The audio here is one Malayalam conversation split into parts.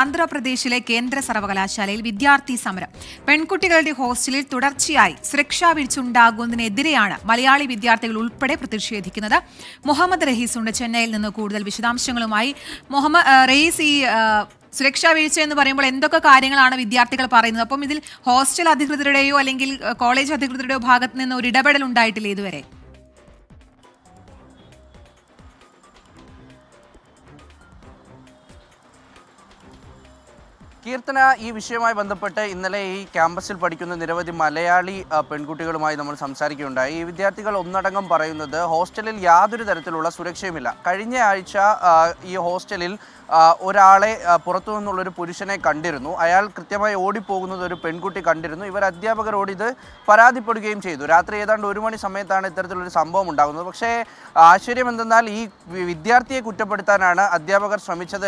ആന്ധ്രാപ്രദേശിലെ കേന്ദ്ര സർവകലാശാലയിൽ വിദ്യാർത്ഥി സമരം. പെൺകുട്ടികളുടെ ഹോസ്റ്റലിൽ തുടർച്ചയായി സുരക്ഷാ വീഴ്ചയുണ്ടാകുന്നതിനെതിരെയാണ് മലയാളി വിദ്യാർത്ഥികൾ ഉൾപ്പെടെ പ്രതിഷേധിക്കുന്നത്. മുഹമ്മദ് റഹീസ് ഉണ്ട് ചെന്നൈയിൽ നിന്ന് കൂടുതൽ വിശദാംശങ്ങളുമായി. മുഹമ്മദ് റഹീസ്, ഈ സുരക്ഷാ വീഴ്ച എന്ന് പറയുമ്പോൾ എന്തൊക്കെ കാര്യങ്ങളാണ് വിദ്യാർത്ഥികൾ പറയുന്നത്? അപ്പം ഇതിൽ ഹോസ്റ്റൽ അധികൃതരുടെയോ അല്ലെങ്കിൽ കോളേജ് അധികൃതരുടെയോ ഭാഗത്ത് നിന്ന് ഒരു ഇടപെടൽ ഉണ്ടായിട്ടില്ല ഇതുവരെ? കീർത്തന, ഈ വിഷയവുമായി ബന്ധപ്പെട്ട് ഇന്നലെ ഈ ക്യാമ്പസിൽ പഠിക്കുന്ന നിരവധി മലയാളി പെൺകുട്ടികളുമായി നമ്മൾ സംസാരിക്കുകയുണ്ടായി. ഈ വിദ്യാർത്ഥികൾ ഒന്നടങ്കം പറയുന്നത് ഹോസ്റ്റലിൽ യാതൊരു തരത്തിലുള്ള സുരക്ഷയുമില്ല. കഴിഞ്ഞ ആഴ്ച ഈ ഹോസ്റ്റലിൽ ഒരാളെ പുറത്തു നിന്നുള്ളൊരു പുരുഷനെ കണ്ടിരുന്നു. അയാൾ കൃത്യമായി ഓടിപ്പോകുന്നത് ഒരു പെൺകുട്ടി കണ്ടിരുന്നു. ഇവർ അധ്യാപകരോട് ഇത് പരാതിപ്പെടുകയും ചെയ്തു. രാത്രി ഏതാണ്ട് 1 മണി സമയത്താണ് ഇത്തരത്തിലൊരു സംഭവം ഉണ്ടാകുന്നത്. പക്ഷേ ആശ്ചര്യം എന്തെന്നാൽ ഈ വിദ്യാർത്ഥിയെ കുറ്റപ്പെടുത്താനാണ് അധ്യാപകർ ശ്രമിച്ചത്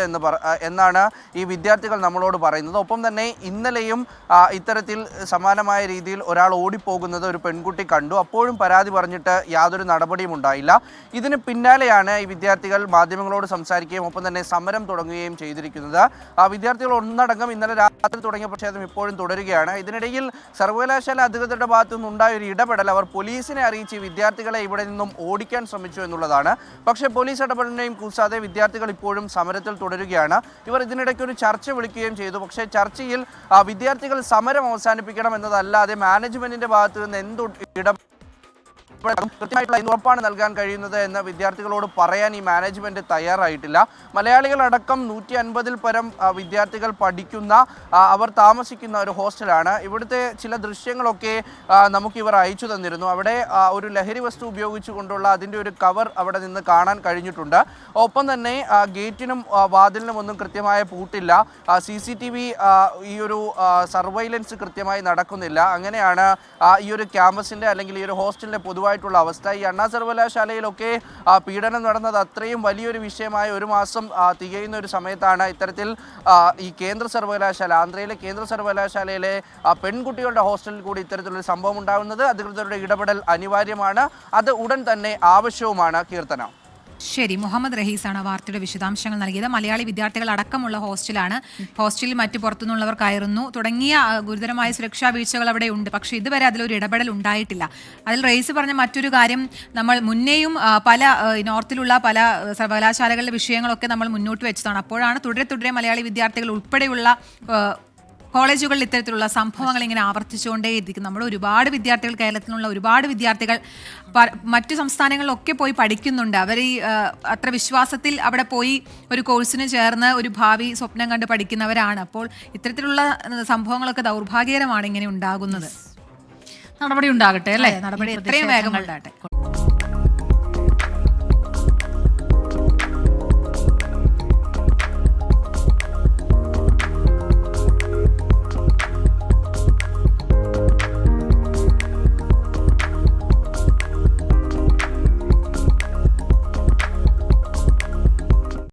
എന്നാണ് ഈ വിദ്യാർത്ഥികൾ നമ്മളോട് പറയുന്നത്. ഒപ്പം തന്നെ ഇന്നലെയും ഇത്തരത്തിൽ സമാനമായ രീതിയിൽ ഒരാൾ ഓടിപ്പോകുന്നത് ഒരു പെൺകുട്ടി കണ്ടു. അപ്പോഴും പരാതി പറഞ്ഞിട്ട് യാതൊരു നടപടിയും ഉണ്ടായില്ല. ഇതിന് പിന്നാലെയാണ് ഈ വിദ്യാർത്ഥികൾ മാധ്യമങ്ങളോട് സംസാരിക്കുകയും ഒപ്പം തന്നെ സമരം തുടങ്ങുകയും ചെയ്തിരിക്കുന്നത്. വിദ്യാർത്ഥികൾ ഒന്നടങ്കം ഇന്നലെ രാത്രി തുടങ്ങിയ പ്രതിഷേധം ഇപ്പോഴും തുടരുകയാണ്. ഇതിനിടയിൽ സർവകലാശാല അധികൃതരുടെ ഭാഗത്തു നിന്നുണ്ടായ ഒരു ഇടപെടൽ അവർ പോലീസിനെ അറിയിച്ച് വിദ്യാർത്ഥികളെ ഇവിടെ നിന്നും ഓടിക്കാൻ ശ്രമിച്ചു എന്നുള്ളതാണ്. പക്ഷേ പോലീസ് ഇടപെടലിനെയും കൂസാതെ വിദ്യാർത്ഥികൾ ഇപ്പോഴും സമരത്തിൽ തുടരുകയാണ്. ഇവർ ഇതിനിടയ്ക്ക് ഒരു ചർച്ച വിളിക്കുകയും ചെയ്തു. പക്ഷേ ചർച്ചയിൽ വിദ്യാർത്ഥികൾ സമരം അവസാനിപ്പിക്കണം എന്നതല്ലാതെ മാനേജ്മെന്റിന്റെ ഭാഗത്തു നിന്ന് എന്ത് കൃത്യമായിട്ടുള്ള ഉറപ്പാണ് നൽകാൻ കഴിയുന്നത് എന്ന് വിദ്യാർത്ഥികളോട് പറയാൻ ഈ മാനേജ്മെന്റ് തയ്യാറായിട്ടില്ല. മലയാളികളടക്കം 150-ൽ പരം വിദ്യാർത്ഥികൾ പഠിക്കുന്ന, അവർ താമസിക്കുന്ന ഒരു ഹോസ്റ്റലാണ്. ഇവിടുത്തെ ചില ദൃശ്യങ്ങളൊക്കെ നമുക്കിവർ അയച്ചു തന്നിരുന്നു. അവിടെ ഒരു ലഹരി വസ്തു ഉപയോഗിച്ചുകൊണ്ടുള്ള അതിൻ്റെ ഒരു കവർ അവിടെ നിന്ന് കാണാൻ കഴിഞ്ഞിട്ടുണ്ട്. ഒപ്പം തന്നെ ഗേറ്റിനും വാതിലിനും ഒന്നും കൃത്യമായ പൂട്ടില്ല. CCTV ഈ ഒരു സർവൈലൻസ് കൃത്യമായി നടക്കുന്നില്ല. അങ്ങനെയാണ് ഈ ഒരു ക്യാമ്പസിൻ്റെ അല്ലെങ്കിൽ ഈ ഒരു ഹോസ്റ്റലിൻ്റെ പൊതുവായിട്ടുള്ള അവസ്ഥ. ഈ അണ്ണാ സർവകലാശാലയിലൊക്കെ പീഡനം നടന്നത് അത്രയും വലിയൊരു വിഷയമായ 1 മാസം തികയുന്ന ഒരു സമയത്താണ് ഇത്തരത്തിൽ ഈ കേന്ദ്ര സർവകലാശാല, ആന്ധ്രയിലെ കേന്ദ്ര സർവകലാശാലയിലെ പെൺകുട്ടികളുടെ ഹോസ്റ്റലിൽ കൂടി ഇത്തരത്തിലൊരു സംഭവം ഉണ്ടാകുന്നത്. അധികൃതരുടെ ഇടപെടൽ അനിവാര്യമാണ്, അത് ഉടൻ തന്നെ ആവശ്യവുമാണ്. കീർത്തന. ശരി, മുഹമ്മദ് റഹീസാണ് വാർത്തയുടെ വിശദാംശങ്ങൾ നൽകിയത്. മലയാളി വിദ്യാർത്ഥികൾ അടക്കമുള്ള ഹോസ്റ്റലാണ്. ഹോസ്റ്റലിൽ മറ്റു പുറത്തുനിന്നുള്ളവർ കയറുന്നു തുടങ്ങിയ ഗുരുതരമായ സുരക്ഷാ വീഴ്ചകൾ അവിടെ ഉണ്ട്. പക്ഷേ ഇതുവരെ അതിലൊരു ഇടപെടൽ ഉണ്ടായിട്ടില്ല. അതിൽ റഹീസ് പറഞ്ഞ മറ്റൊരു കാര്യം, നമ്മൾ മുന്നേയും പല നോർത്തിലുള്ള പല സർവകലാശാലകളിലെ വിഷയങ്ങളൊക്കെ നമ്മൾ മുന്നോട്ട് വെച്ചതാണ്. അപ്പോഴാണ് തുടരെ മലയാളി വിദ്യാർത്ഥികൾ ഉൾപ്പെടെയുള്ള കോളേജുകളിൽ ഇത്തരത്തിലുള്ള സംഭവങ്ങൾ ഇങ്ങനെ ആവർത്തിച്ചുകൊണ്ടേയിരിക്കും. നമ്മൾ ഒരുപാട് വിദ്യാർത്ഥികൾ, കേരളത്തിലുള്ള ഒരുപാട് വിദ്യാർത്ഥികൾ മറ്റു സംസ്ഥാനങ്ങളിലൊക്കെ പോയി പഠിക്കുന്നുണ്ട്. അവർ ഈ അത്ര വിശ്വാസത്തിൽ അവിടെ പോയി ഒരു കോഴ്സിന് ചേർന്ന് ഒരു ഭാവി സ്വപ്നം കണ്ട് പഠിക്കുന്നവരാണ്. അപ്പോൾ ഇത്തരത്തിലുള്ള സംഭവങ്ങളൊക്കെ ദൗർഭാഗ്യകരമാണ് ഇങ്ങനെ ഉണ്ടാകുന്നത്. നടപടി ഉണ്ടാകട്ടെ അല്ലേ? നടപടി എത്രയും വേഗം ഉണ്ടാകട്ടെ.